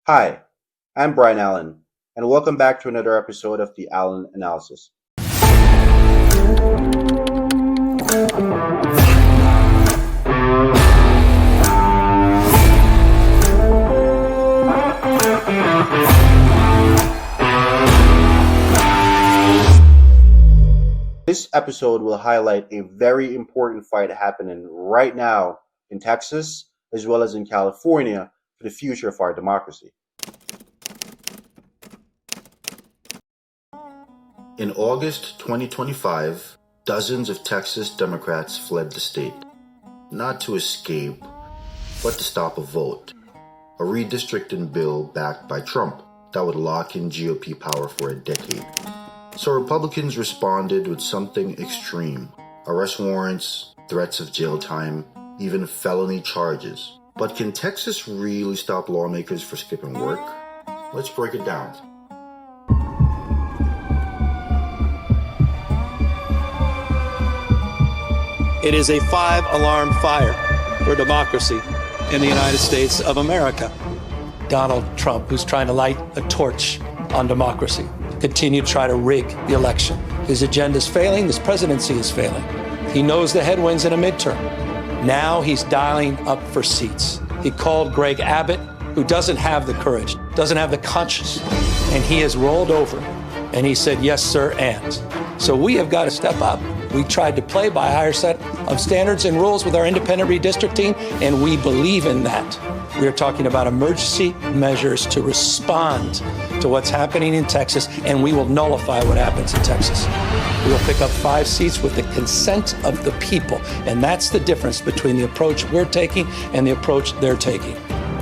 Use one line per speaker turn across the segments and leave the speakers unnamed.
Hi, I'm Brian Allen, and welcome back to another episode of the Allenanalysis. This episode will highlight a very important fight happening right now in Texas as well as in California for the future of our democracy. In August 2025, dozens of Texas Democrats fled the state, not to escape, but to stop a vote, a redistricting bill backed by Trump that would lock in GOP power for a decade. So Republicans responded with something extreme: arrest warrants, threats of jail time, even felony charges. But can Texas really stop lawmakers for skipping work? Let's break it down.
It is a 5-alarm fire for democracy in the United States of America. Donald Trump, who's trying to light a torch on democracy, continue to try to rig the election. His agenda is failing. His presidency is failing. He knows the headwinds in a midterm. Now he's dialing up for seats. He called Greg Abbott, who doesn't have the courage, doesn't have the conscience, and he has rolled over and he said, yes, sir, and. So we have got to step up. We tried to play by a higher set of standards and rules with our independent redistricting, and we believe in that. We are talking about emergency measures to respond to what's happening in Texas, and we will nullify what happens in Texas. We will pick up 5 seats with the consent of the people, and that's the difference between the approach we're taking and the approach they're taking.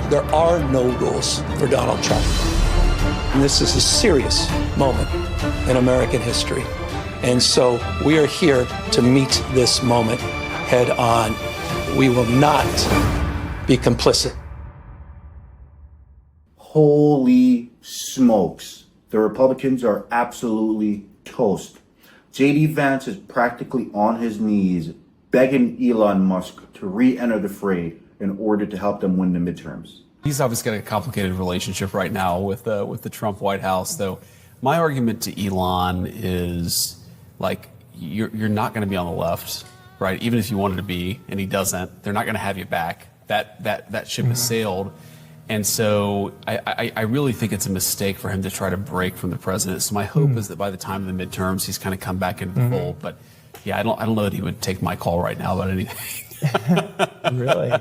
There are no rules for Donald Trump. And this is a serious moment in American history. And so we are here to meet this moment head on. We will not be complicit.
Holy smokes. The Republicans are absolutely toast. J.D. Vance is practically on his knees begging Elon Musk to re-enter the fray in order to help them win the midterms.
He's obviously got a complicated relationship right now with the Trump White House, though. My argument to Elon is, like, you're not going to be on the left, right? Even if you wanted to be, and he doesn't, they're not going to have you back. That ship has sailed. And so I really think it's a mistake for him to try to break from the president. So my hope is that by the time of the midterms, he's kind of come back into the fold. But yeah, I don't know that he would take my call right now about anything.
Really?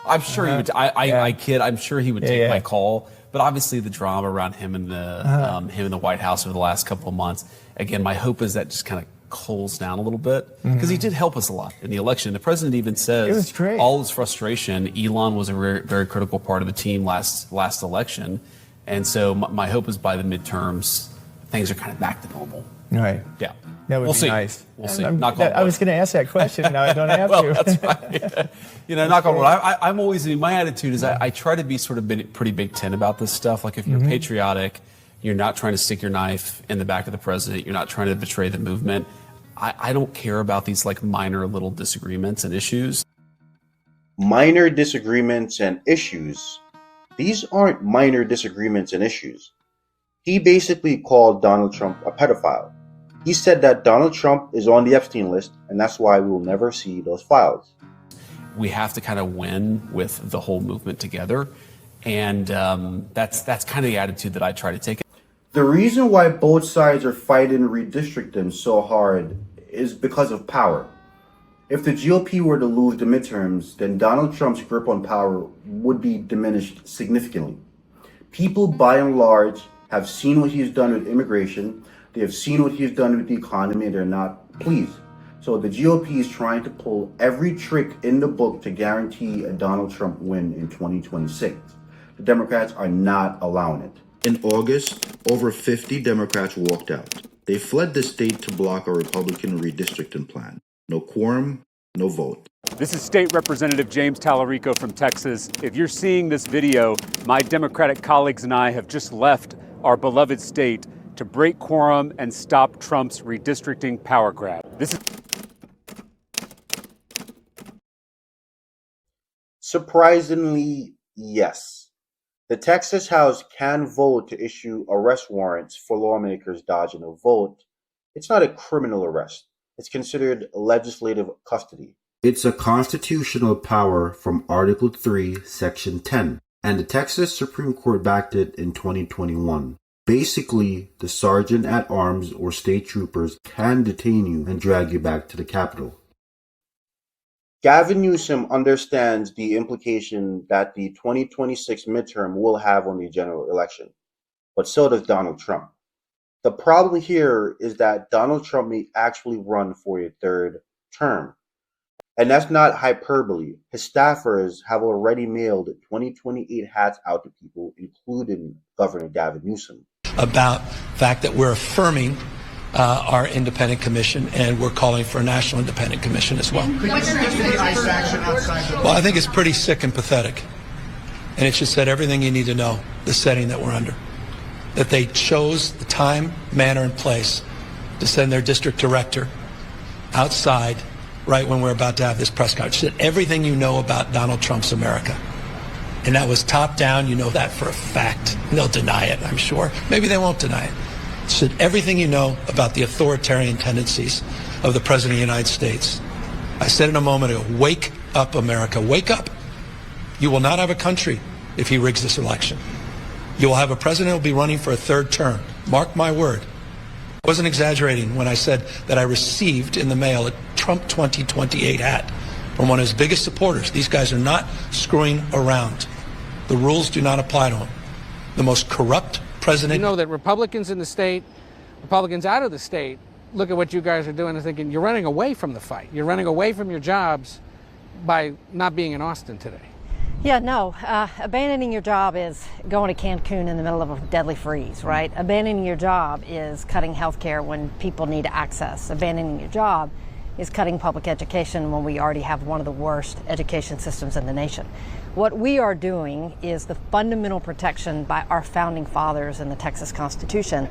I'm sure he would. I kid. I'm sure he would take my call. But obviously, the drama around him and the White House over the last couple of months. Again, my hope is that just kind of cools down a little bit, because he did help us a lot in the election. The president even says all his frustration, Elon was a very, very critical part of the team last election. And so my hope is by the midterms, things are kind of back to normal.
Right.
Yeah.
That would
We'll
be
see.
nice.
We'll see.
I was going to ask that question. Now I don't have
well,
to.
that's right. Knock on wood. I'm always, my attitude is I try to be sort of pretty Big Ten about this stuff. Like, if you're patriotic, you're not trying to stick your knife in the back of the president, you're not trying to betray the movement. I don't care about these, like, minor little disagreements and issues.
Minor disagreements and issues? These aren't minor disagreements and issues. He basically called Donald Trump a pedophile. He said that Donald Trump is on the Epstein list, and that's why we will never see those files.
We have to kind of win with the whole movement together, and that's kind of the attitude that I try to take.
The reason why both sides are fighting redistricting so hard is because of power. If the GOP were to lose the midterms, then Donald Trump's grip on power would be diminished significantly. People, by and large, have seen what he's done with immigration. They have seen what he's done with the economy, and they're not pleased. So the GOP is trying to pull every trick in the book to guarantee a Donald Trump win in 2026. The Democrats are not allowing it. In August, over 50 Democrats walked out. They fled the state to block a Republican redistricting plan. No quorum, no vote.
This is State Representative James Tallarico from Texas. If you're seeing this video, my Democratic colleagues and I have just left our beloved state to break quorum and stop Trump's redistricting power grab.
Surprisingly, yes. The Texas House can vote to issue arrest warrants for lawmakers dodging a vote. It's not a criminal arrest. It's considered legislative custody. It's a constitutional power from Article 3, Section 10, and the Texas Supreme Court backed it in 2021. Basically, the sergeant at arms or state troopers can detain you and drag you back to the Capitol. Gavin Newsom understands the implication that the 2026 midterm will have on the general election, but so does Donald Trump. The problem here is that Donald Trump may actually run for a third term. And that's not hyperbole. His staffers have already mailed 2028 hats out to people, including Governor Gavin Newsom.
About the fact that we're affirming our independent commission, and we're calling for a national independent commission as well.
Well,
I think it's pretty sick and pathetic. And it just said everything you need to know, the setting that we're under. That they chose the time, manner, and place to send their district director outside right when we're about to have this press conference. It said everything you know about Donald Trump's America. And that was top down. You know that for a fact. They'll deny it, I'm sure. Maybe they won't deny it. It said everything you know about the authoritarian tendencies of the President of the United States. I said in a moment ago, wake up, America. Wake up. You will not have a country if he rigs this election. You will have a president who will be running for a third term. Mark my word. I wasn't exaggerating when I said that I received in the mail a Trump 2028 hat from one of his biggest supporters. These guys are not screwing around. The rules do not apply to him. The most corrupt president.
You know that Republicans in the state, Republicans out of the state, look at what you guys are doing and thinking you're running away from the fight. You're running away from your jobs by not being in Austin today.
Yeah, no. Abandoning your job is going to Cancun in the middle of a deadly freeze, right? Abandoning your job is cutting health care when people need access. Abandoning your job is cutting public education when we already have one of the worst education systems in the nation. What we are doing is the fundamental protection by our founding fathers in the Texas Constitution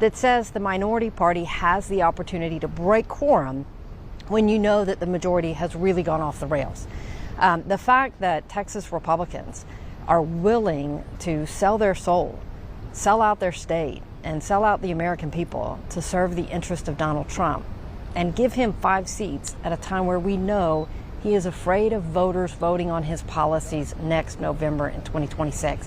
that says the minority party has the opportunity to break quorum when you know that the majority has really gone off the rails. The fact that Texas Republicans are willing to sell their soul, sell out their state, and sell out the American people to serve the interest of Donald Trump and give him 5 seats at a time where we know he is afraid of voters voting on his policies next November in 2026.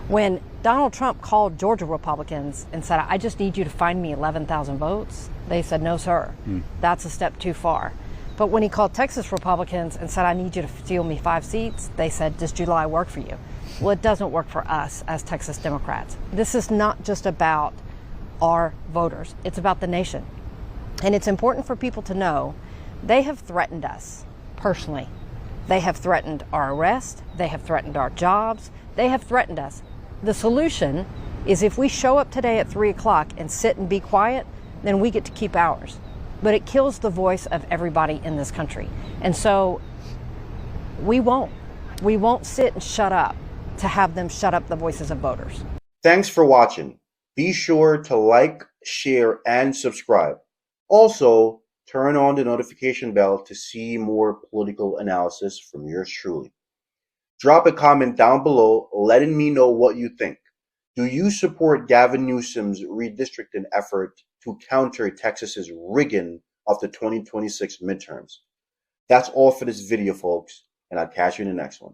When Donald Trump called Georgia Republicans and said, I just need you to find me 11,000 votes, they said, no, sir, that's a step too far. But when he called Texas Republicans and said, I need you to steal me 5 seats, they said, does July work for you? Well, it doesn't work for us as Texas Democrats. This is not just about our voters. It's about the nation. And it's important for people to know they have threatened us personally. They have threatened our arrest. They have threatened our jobs. They have threatened us. The solution is if we show up today at 3 o'clock and sit and be quiet, then we get to keep ours. But it kills the voice of everybody in this country. And so we won't sit and shut up to have them shut up the voices of voters.
Thanks for watching. Be sure to like, share, and subscribe. Also, turn on the notification bell to see more political analysis from yours truly. Drop a comment down below letting me know what you think. Do you support Gavin Newsom's redistricting effort to counter Texas's rigging of the 2026 midterms? That's all for this video, folks, and I'll catch you in the next one.